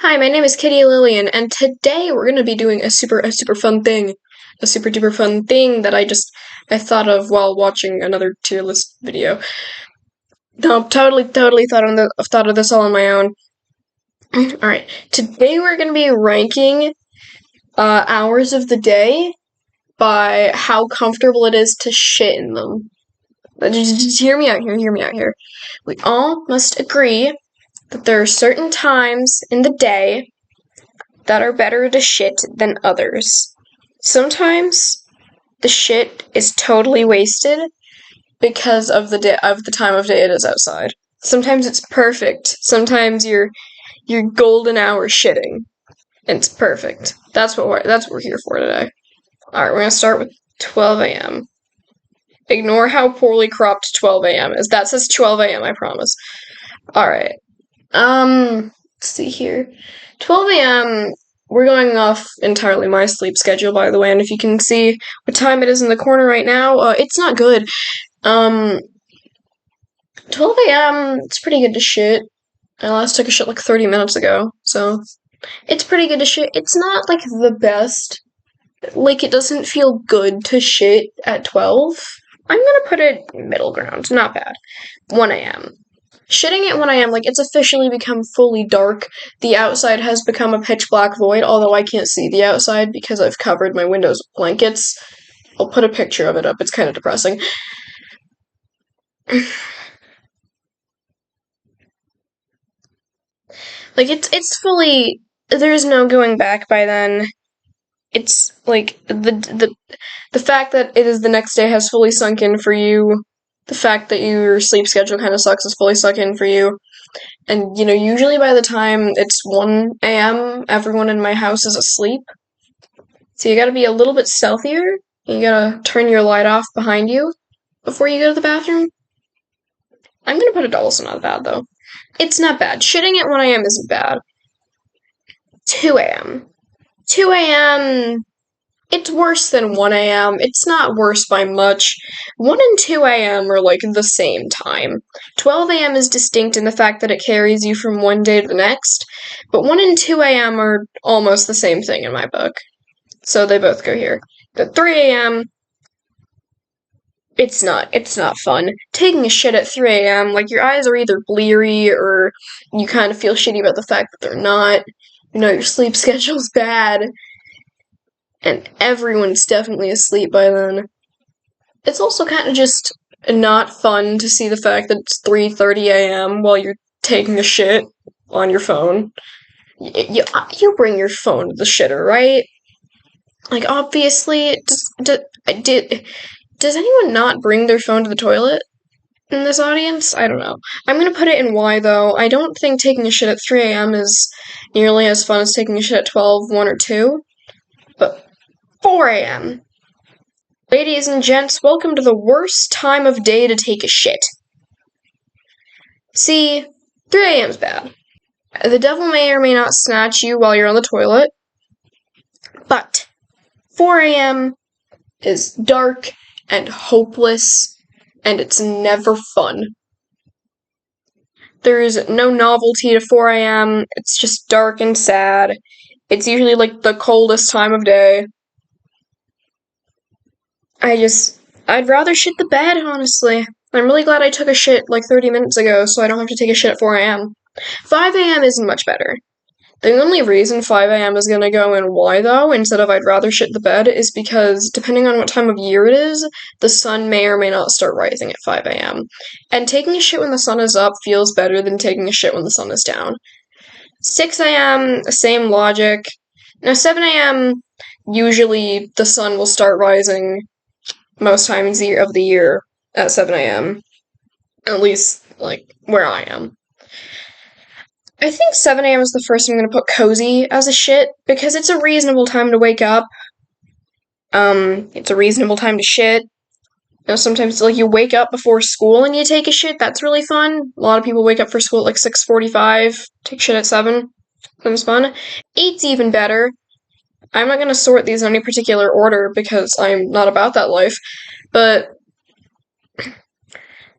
Hi, my name is Kitty Lillian, and today we're gonna be doing a super fun thing, a super duper fun thing that I thought of while watching another tier list video. No, totally thought of this all on my own. All right, today we're gonna be ranking hours of the day by how comfortable it is to shit in them. Just hear me out here. Hear me out here. We all must agree that there are certain times in the day that are better to shit than others. Sometimes the shit is totally wasted because of the time of day it is outside. Sometimes it's perfect. Sometimes you're golden hour shitting. And it's perfect. That's what we're here for today. Alright, we're gonna start with 12 a.m. Ignore how poorly cropped 12 a.m. is. That says 12 a.m., I promise. Alright. Let's see here. 12 a.m. We're going off entirely my sleep schedule, by the way, and if you can see what time it is in the corner right now, it's not good. 12 a.m. It's pretty good to shit. I last took a shit like 30 minutes ago, so it's pretty good to shit. It's not like the best. Like, it doesn't feel good to shit at 12. I'm gonna put it middle ground. Not bad. 1 a.m. Shitting at 1 a.m., like, it's officially become fully dark. The outside has become a pitch black void, although I can't see the outside because I've covered my windows with blankets. I'll put a picture of it up. It's kind of depressing. Like, it's fully. There's no going back by then. It's like the fact that it is the next day has fully sunk in for you. The fact that your sleep schedule kind of sucks is fully sunk in for you. And, usually by the time it's 1 a.m., everyone in my house is asleep. So you gotta be a little bit stealthier. You gotta turn your light off behind you before you go to the bathroom. I'm gonna put it also not bad, though. It's not bad. Shitting at 1 a.m. isn't bad. 2 a.m. 2 a.m. It's worse than 1 a.m. It's not worse by much. 1 and 2 a.m. are like the same time. 12 a.m. is distinct in the fact that it carries you from one day to the next, but 1 and 2 a.m. are almost the same thing in my book. So they both go here. But 3 a.m., it's not fun. Taking a shit at 3 a.m., like your eyes are either bleary or you kind of feel shitty about the fact that they're not. Your sleep schedule's bad and everyone's definitely asleep by then. It's also kind of just not fun to see the fact that it's 3:30 a.m. while you're taking a shit on your phone. You bring your phone to the shitter, right? Like, obviously, does anyone not bring their phone to the toilet in this audience? I don't know. I'm gonna put it in Y, though. I don't think taking a shit at 3 a.m. is nearly as fun as taking a shit at 12, 1, or 2. But 4 a.m. Ladies and gents, welcome to the worst time of day to take a shit. See, 3 a.m. is bad. The devil may or may not snatch you while you're on the toilet, but 4 a.m. is dark and hopeless, and it's never fun. There's no novelty to 4 a.m., it's just dark and sad. It's usually like the coldest time of day. I'd rather shit the bed, honestly. I'm really glad I took a shit like 30 minutes ago so I don't have to take a shit at 4 a.m. 5 a.m. isn't much better. The only reason 5 a.m. is gonna go in Y, though, instead of I'd rather shit the bed, is because depending on what time of year it is, the sun may or may not start rising at 5 a.m. And taking a shit when the sun is up feels better than taking a shit when the sun is down. 6 a.m., same logic. Now, 7 a.m., usually the sun will start rising most times of the year at 7 a.m. At least, like, where I am. I think 7 a.m. is the first I'm going to put cozy as a shit, because it's a reasonable time to wake up. It's a reasonable time to shit. Sometimes, like, you wake up before school and you take a shit, that's really fun. A lot of people wake up for school at, like, 6:45, take shit at 7. That's fun. 8's even better. I'm not going to sort these in any particular order, because I'm not about that life, but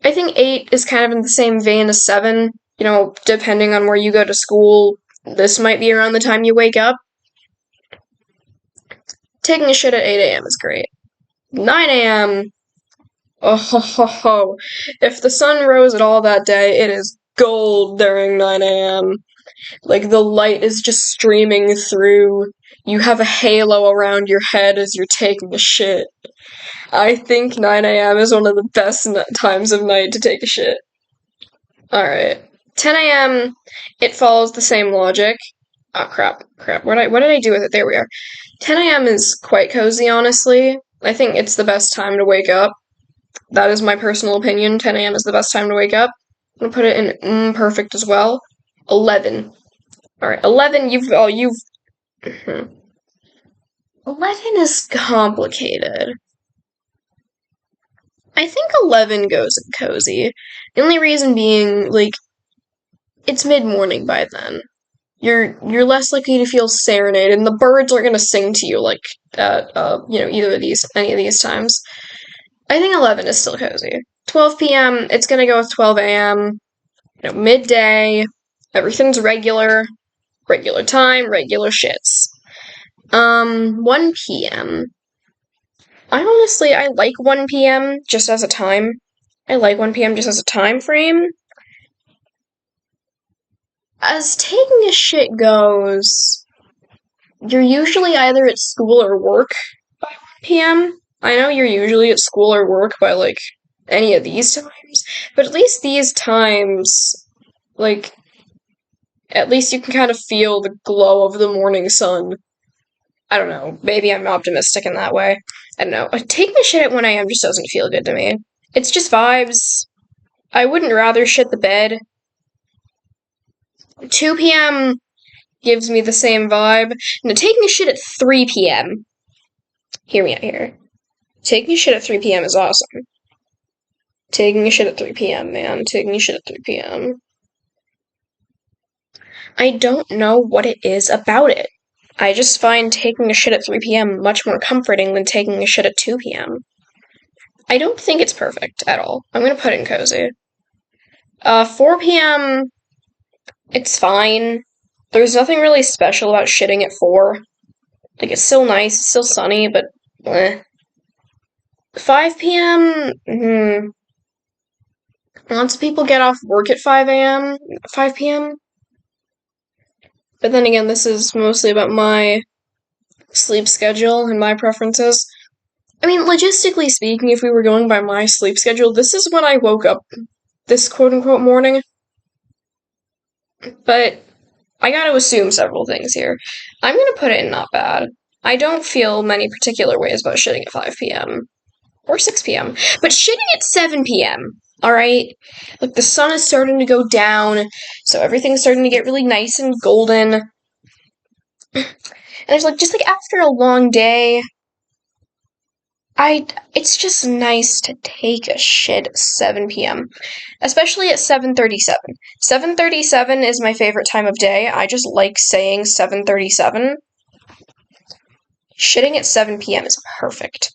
I think 8 is kind of in the same vein as 7. Depending on where you go to school, This might be around the time you wake up. Taking a shit at 8 a.m. is great. 9 a.m. Oh ho ho ho. If the sun rose at all that day, it is gold during 9 a.m. Like the light is just streaming through. You have a halo around your head as you're taking a shit. I think 9 a.m. is one of the best times of night to take a shit. Alright. 10 a.m., it follows the same logic. Oh, crap. What did I do with it? There we are. 10 a.m. is quite cozy, honestly. I think it's the best time to wake up. That is my personal opinion. 10 a.m. is the best time to wake up. I'm gonna put it in perfect as well. 11. Alright, 11, you've. 11 is complicated. I think 11 goes in cozy. The only reason being, like, it's mid-morning by then. You're less likely to feel serenaded, and the birds are gonna sing to you like at any of these times. I think 11 is still cozy. 12 p.m. It's gonna go with 12 a.m. Midday. Everything's regular time, regular shits. 1 p.m. I like 1 p.m. just as a time. I like 1 p.m. just as a time frame. As taking a shit goes, you're usually either at school or work by 1 p.m. I know you're usually at school or work by, like, any of these times, but at least these times, like, at least you can kind of feel the glow of the morning sun. I don't know. Maybe I'm optimistic in that way. I don't know. Taking a shit at 1 a.m. just doesn't feel good to me. It's just vibes. I wouldn't rather shit the bed. 2 p.m. gives me the same vibe. Now, taking a shit at 3 p.m. Hear me out here. Taking a shit at 3 p.m. is awesome. Taking a shit at 3 p.m., man. Taking a shit at 3 p.m. I don't know what it is about it. I just find taking a shit at 3 p.m. much more comforting than taking a shit at 2 p.m. I don't think it's perfect at all. I'm gonna put it in cozy. 4 p.m., it's fine. There's nothing really special about shitting at 4. Like, it's still nice, it's still sunny, but 5 p.m., lots of people get off work at 5 p.m. But then again, this is mostly about my sleep schedule and my preferences. I mean, logistically speaking, if we were going by my sleep schedule, this is when I woke up this quote-unquote morning. But I gotta assume several things here. I'm gonna put it in not bad. I don't feel many particular ways about shitting at 5 p.m. or 6 p.m. But shitting at 7 p.m., alright? Like, the sun is starting to go down, so everything's starting to get really nice and golden. And it's just after a long day, it's just nice to take a shit at 7 p.m. Especially at 7:37. 7:37 is my favorite time of day. I just like saying 7:37. Shitting at 7 p.m. is perfect.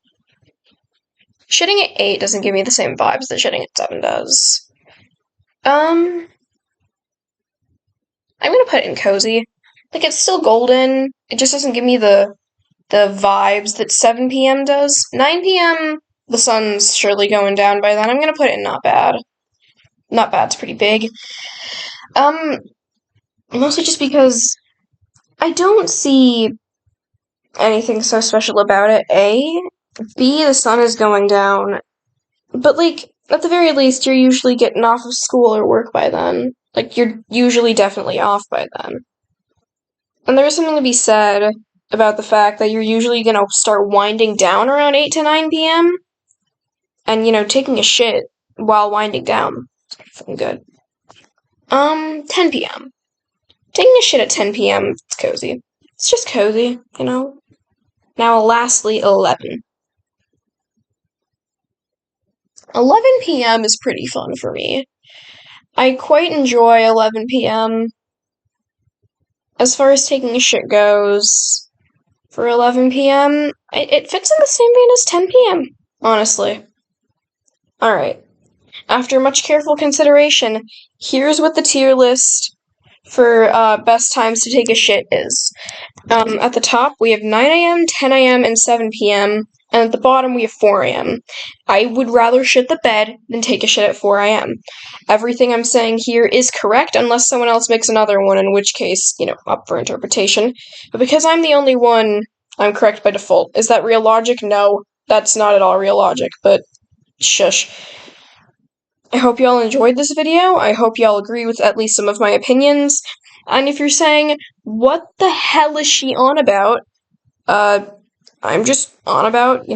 Shitting at 8 doesn't give me the same vibes that shitting at 7 does. I'm gonna put it in cozy. Like, it's still golden. It just doesn't give me the vibes that 7 p.m. does. 9 p.m., the sun's surely going down by then. I'm gonna put it in not bad. Not bad's pretty big. Mostly just because I don't see anything so special about it. A. B, the sun is going down. But, like, at the very least, you're usually getting off of school or work by then. Like, you're usually definitely off by then. And there is something to be said about the fact that you're usually gonna start winding down around 8 to 9 p.m. And, taking a shit while winding down. It's pretty fucking good. 10 p.m. Taking a shit at 10 p.m., it's cozy. It's just cozy, Now, lastly, 11. 11 p.m. is pretty fun for me. I quite enjoy 11 p.m. As far as taking a shit goes, for 11 p.m., it fits in the same vein as 10 p.m., honestly. Alright. After much careful consideration, here's what the tier list for best times to take a shit is. At the top, we have 9 a.m., 10 a.m., and 7 p.m., and at the bottom, we have 4 a.m. I would rather shit the bed than take a shit at 4 a.m. Everything I'm saying here is correct unless someone else makes another one, in which case, up for interpretation. But because I'm the only one, I'm correct by default. Is that real logic? No, that's not at all real logic, but shush. I hope y'all enjoyed this video. I hope y'all agree with at least some of my opinions. And if you're saying, what the hell is she on about? I'm just on about,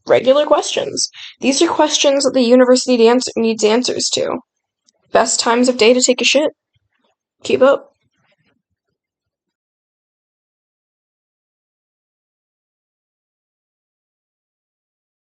regular questions. These are questions that the university needs answers to. Best times of day to take a shit. Keep up.